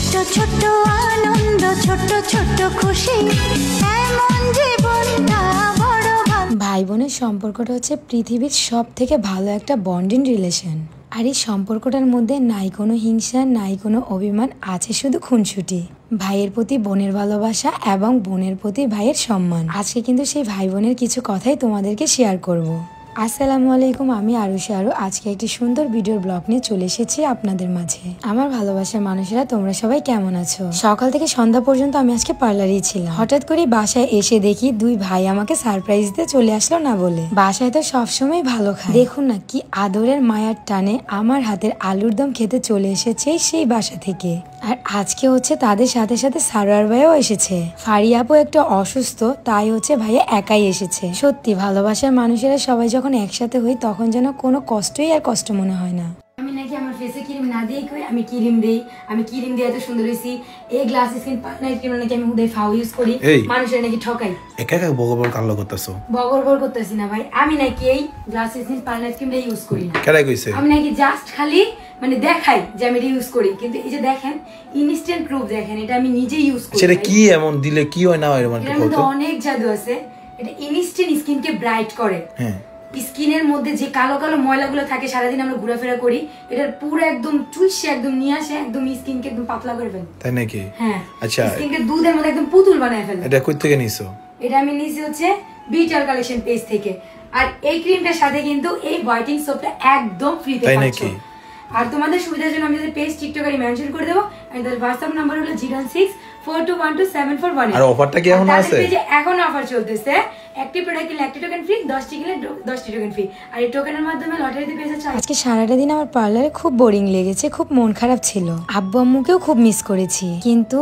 ছোট্ট ছোট্ট আনন্দ, ছোট্ট ছোট্ট খুশি, এমন জীবনটা বড় ভালো। ভাই বোনের সম্পর্কটা হচ্ছে পৃথিবীর সব থেকে ভালো একটা বন্ডিং রিলেশন। আর এই সম্পর্কটার মধ্যে নাই কোনো হিংসা, নাই কোনো অভিমান, আছে শুধু খুনসুটি। ভাইয়ের প্রতি বোনের ভালোবাসা এবং বোনের প্রতি ভাইয়ের সম্মান। আজকে কিন্তু সেই ভাই বোনের কিছু কথাই তোমাদেরকে শেয়ার করব। আসসালামু আলাইকুম, আমি আরুষা আরু। আজকে একটি সুন্দর ভিডিওর ব্লগ নিয়ে চলে এসেছি আপনাদের মাঝে। আমার ভালোবাসার মানুষেরা, তোমরা সবাই কেমন আছো? সকাল থেকে সন্ধ্যা পর্যন্ত আমি আজকে পার্লারেই ছিলাম। হঠাৎ করে বাসায় এসে দেখি দুই ভাই আমাকে সারপ্রাইজ দিয়ে চলে আসলো না বলে। বাসায় তো সবসময় ভালো খায়, দেখুন না কি আদরের মায়ার টানে আমার হাতের আলুর দম খেতে চলে এসেছে সেই বাসা থেকে। আর আজকে হচ্ছে তাদের সাথে সাথে সারোয়ার ভাইও এসেছে। ফারি আপু একটা অসুস্থ, তাই হচ্ছে ভাইয়া একাই এসেছে। সত্যি ভালোবাসার মানুষেরা সবাই যখন একসাথে হই তখন যেন কোনো কষ্টই আর কষ্ট মনে হয় না। আমি নাকি আমার ফেসে ক্রিম না দিয়ে কই, আমি ক্রিম দেই, আমি ক্রিম দিয়ে এত সুন্দর হইছি। এই গ্লাস স্কিন পার্টনার ক্রিম নাকি আমি হুদাই ফাউ ইউজ করি, মানুষের নাকি ঠকাই। একা একা বগবর কাল্লা করতেছো? বগর করতেছি না ভাই, আমি নাকি এই গ্লাস স্কিন পার্টনার ক্রিমটা ইউজ করি না। কেডা কইছে? আমি নাকি জাস্ট খালি মানে দেখাই যে আমি এটা ইউজ করি, কিন্তু এই যে দেখেন ইনস্ট্যান্ট প্রুফ, দেখেন এটা আমি নিজে ইউজ করি। সেটা কি এমন দিলে কি হয় না হয় মানে এর মধ্যে অনেক জাদু আছে। এটা ইনস্ট্যান্ট স্কিনকে ব্রাইট করে। হ্যাঁ, স্কিনের মধ্যে যে কালো কালো ময়লাগুলো থাকে সারাদিন আমরা ঘোরাফেরা করি, এটার পুরো একদম চুইসে একদম নিয়ে আসে, একদম স্কিনকে একদম পাতলা করে ফেলে। তাই নাকি? হ্যাঁ, আচ্ছা। স্কিনকে দুধের মধ্যে একদম পুতুল বানায় ফেলে। এটা কই থেকে নিছো? এটা আমি নিছি হচ্ছে বিটার কালেকশন পেজ থেকে। আর এই ক্রিমটার সাথে কিন্তু এই হোয়াইটিং সোপটা একদম ফ্রিতে পাচ্ছো। তাই নাকি? আর তোমাদের সুবিধার জন্য আমি যদি পেজ টিকটকে মেনশন করে দেব। আর তার WhatsApp নাম্বার হলো 01642127418। আর অফারটা কি এখন আছে? এখন অফার চলতেছে। একটি প্রোডাক্ট কিনলে একটি টোকেন ফ্রি, 10টি কিনলে 10টি টোকেন ফ্রি। আর এই টোকেনের মাধ্যমে লটারিতে পেয়ে যাচ্ছে। আজকে সারাটা দিন আমার পার্লারে খুব বোরিং লেগেছে, খুব মন খারাপ ছিল। আব্বু আম্মুকেও খুব মিস করেছি, কিন্তু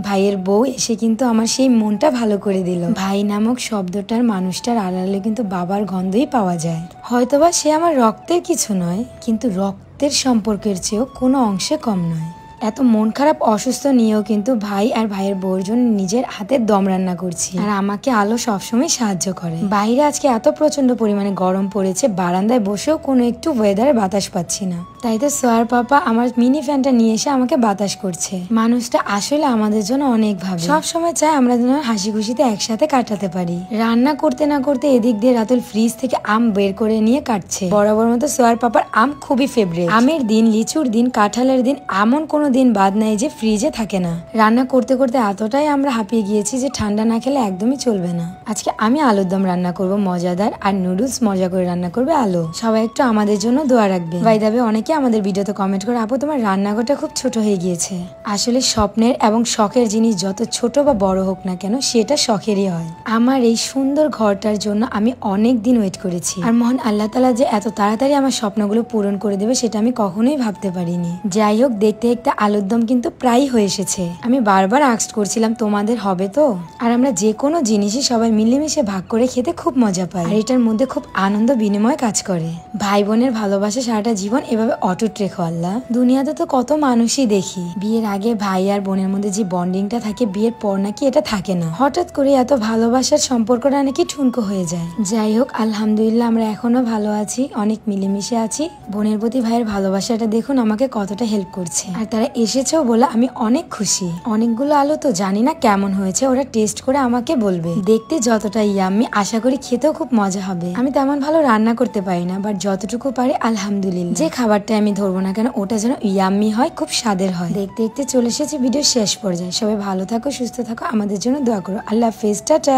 ভাইয়ের বউ এসে কিন্তু আমার সেই মনটা ভালো করে দিল। ভাই নামক শব্দটার মানুষটার আড়ালে কিন্তু বাবার গন্ধই পাওয়া যায়। হয়তোবা সে আমার রক্তের কিছু নয়, কিন্তু রক্তের সম্পর্কের চেয়েও কোনো অংশে কম নয়। এত মন খারাপ অসুস্থ নিয়েও কিন্তু ভাই আর ভাইয়ের বউর জন্য নিজের হাতের দম রান্না করছি। আর আমাকে আলো সবসময় সাহায্য করে। বাইরে আজকে এত প্রচন্ড পরিমাণে গরম পড়েছে, বারান্দায় বসেও কোনো একটু ওয়েদারে বাতাস পাচ্ছি না। তাই তো সোয়ার পাপা আমার মিনি ফ্যানটা নিয়ে এসে আমাকে বাতাস করছে। মানুষটা আসলে আমাদের জন্য অনেক ভাবে, সব সময় চায় আমরা যেন হাসি খুশিতে একসাথে কাটাতে পারি। রান্না করতে না করতে এদিক দিয়ে রাতুল ফ্রিজ থেকে আম বের করে নিয়ে কাটছে। বরাবর মতো সোয়ার পাপার আম খুবই ফেভারিট। আমের দিন, লিচুর দিন, কাঁঠালের দিন, এমন কোনো দিন বাদ নাই যে ফ্রিজে থাকে না। রান্না করতে করতে এতটাই আমরা হাঁপিয়ে গিয়েছি যে ঠান্ডা না খেলে একদমই চলবে না। আজকে আমি আলুর দম রান্না করব মজাদার, আর নুডলস মজা করে রান্না করবে আলো। সবাই একটু আমাদের জন্য দোয়া রাখবে। বাই দ্য ওয়ে, অনেকে আমাদের ভিডিওতে কমেন্ট করে, আপু তোমার রান্নাঘরটা খুব ছোট হয়ে গিয়েছে। আসলে স্বপ্নের এবং শখের জিনিস যত ছোট বা বড় হোক না কেন, সেটা শখেরই হয়। আমার এই সুন্দর ঘরটার জন্য আমি অনেক দিন ওয়েট করেছি। আর মহান আল্লাহ তাআলা যে এত তাড়াতাড়ি আমার স্বপ্নগুলো পূরণ করে দেবে সেটা আমি কখনোই ভাবতে পারিনি। যাই হোক, দেখতে দেখতে আলুর দম কিন্তু প্রায় হয়ে এসেছে। আমি বারবার আস্ক করছিলাম তোমাদের হবে তো। আর আমরা যে কোনো জিনিসই সবাই মিলেমিশে ভাগ করে খেতে খুব মজা পাই। আর এটার মধ্যে খুব আনন্দ বিনিময় কাজ করে। ভাই বোনের ভালোবাসা সারাটা জীবন এভাবে অটুট রেখো আল্লাহ। দুনিয়াতে তো কত মানুষই দেখি বিয়ের আগে ভাই আর বোনের মধ্যে যে বন্ডিংটা থাকে, বিয়ের পর নাকি এটা থাকে না। হঠাৎ করে এত ভালোবাসার সম্পর্কটা নাকি ঠুনকো হয়ে যায়। যাই হোক, আলহামদুলিল্লাহ আমরা এখনো ভালো আছি, অনেক মিলেমিশে আছি। বোনের প্রতি ভাইয়ের ভালোবাসাটা দেখুন আমাকে কতটা হেল্প করছে। আর তারা এসেছেও বলে আমি অনেক খুশি। অনেকগুলো আলু তো জানি না কেমন হয়েছে, ওরা টেস্ট করে আমাকে বলবে। দেখতে যতটা ইয়াম্মি, আশা করি খেতেও খুব মজা হবে। আমি তেমন ভালো রান্না করতে পারি না, বাট যতটুকু পারি আলহামদুলিল্লাহ। যে খাবারটা আমি ধরবো না কেন, ওটা যেন ইয়াম্মি হয়, খুব স্বাদের হয়। দেখতে দেখতে চলে এসেছি ভিডিও শেষ পর্যায়ে। সবাই ভালো থাকো, সুস্থ থাকো, আমাদের জন্য দোয়া করো। আল্লাহ হাফেজ, টাটা।